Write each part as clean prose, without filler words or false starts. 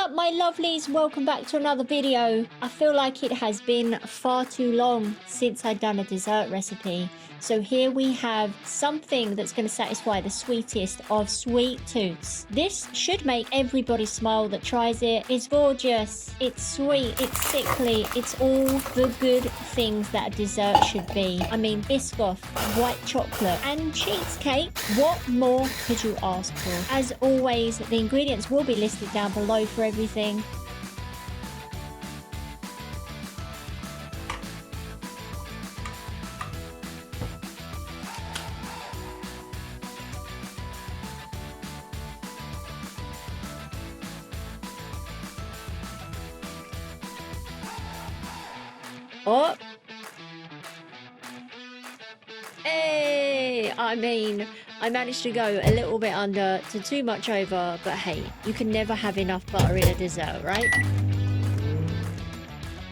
up, my lovelies? Welcome back to another video. I feel like it has been far too long since I've done a dessert recipe. So here we have something that's going to satisfy the sweetest of sweet tooths. This should make everybody smile that tries it. It's gorgeous, it's sweet, it's sickly, it's all the good things that a dessert should be. I mean, biscoff, white chocolate, and cheesecake. What more could you ask for? As always, the ingredients will be listed down below for everything. Oh, hey, I mean, I managed to go a little bit under to too much over, but hey, you can never have enough butter in a dessert, right?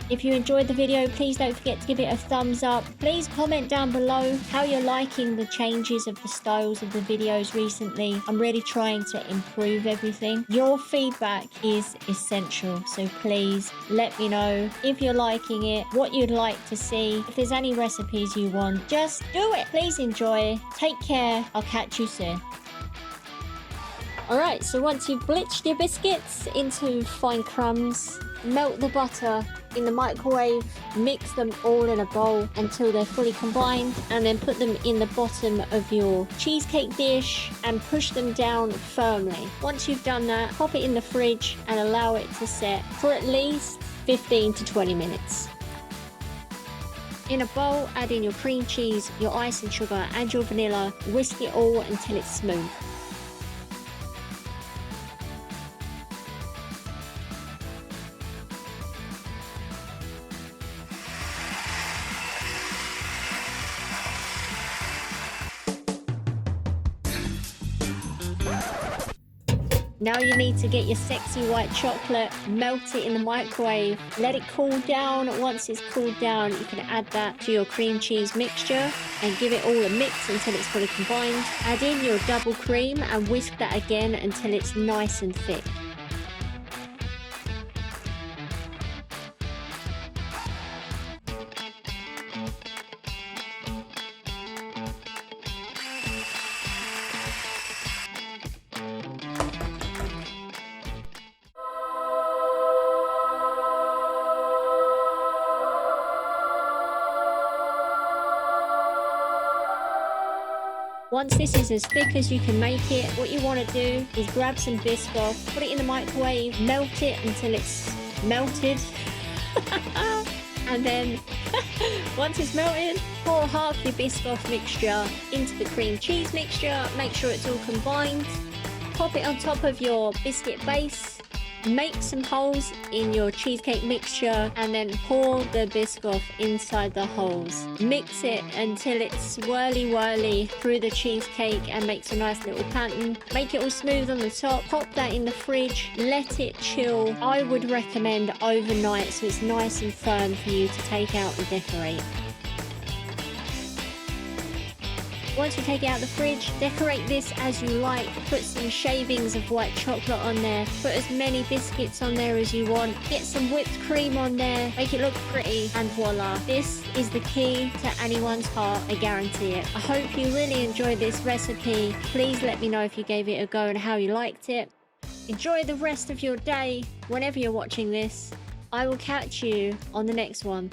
If you enjoyed the video, please don't forget to give it a thumbs up. Please comment down below how you're liking the changes of the styles of the videos recently. I'm really trying to improve everything. Your feedback is essential, so please let me know if you're liking it, what you'd like to see. If there's any recipes you want, just do it. Please enjoy. Take care. I'll catch you soon. Alright, so once you've bleached your biscuits into fine crumbs, melt the butter in the microwave, mix them all in a bowl until they're fully combined, and then put them in the bottom of your cheesecake dish and push them down firmly. Once you've done that, pop it in the fridge and allow it to set for at least 15 to 20 minutes. In a bowl, add in your cream cheese, your icing sugar and your vanilla. Whisk it all until it's smooth. Now you need to get your sexy white chocolate, melt it in the microwave, let it cool down. Once it's cooled down, you can add that to your cream cheese mixture and give it all a mix until it's fully combined. Add in your double cream and whisk that again until it's nice and thick. Once this is as thick as you can make it, what you want to do is grab some biscoff, put it in the microwave, melt it until it's melted. And then, once it's melted, pour half your biscoff mixture into the cream cheese mixture. Make sure it's all combined. Pop it on top of your biscuit base. Make some holes in your cheesecake mixture and then pour the biscoff inside the holes. Mix it until it's swirly through the cheesecake and makes a nice little pattern. Make it all smooth on the top. Pop that in the fridge. Let it chill. I would recommend overnight so it's nice and firm for you to take out and decorate. Once you take it out of the fridge, decorate this as you like. Put some shavings of white chocolate on there. Put as many biscuits on there as you want. Get some whipped cream on there. Make it look pretty, and voila. This is the key to anyone's heart, I guarantee it. I hope you really enjoyed this recipe. Please let me know if you gave it a go and how you liked it. Enjoy the rest of your day whenever you're watching this. I will catch you on the next one.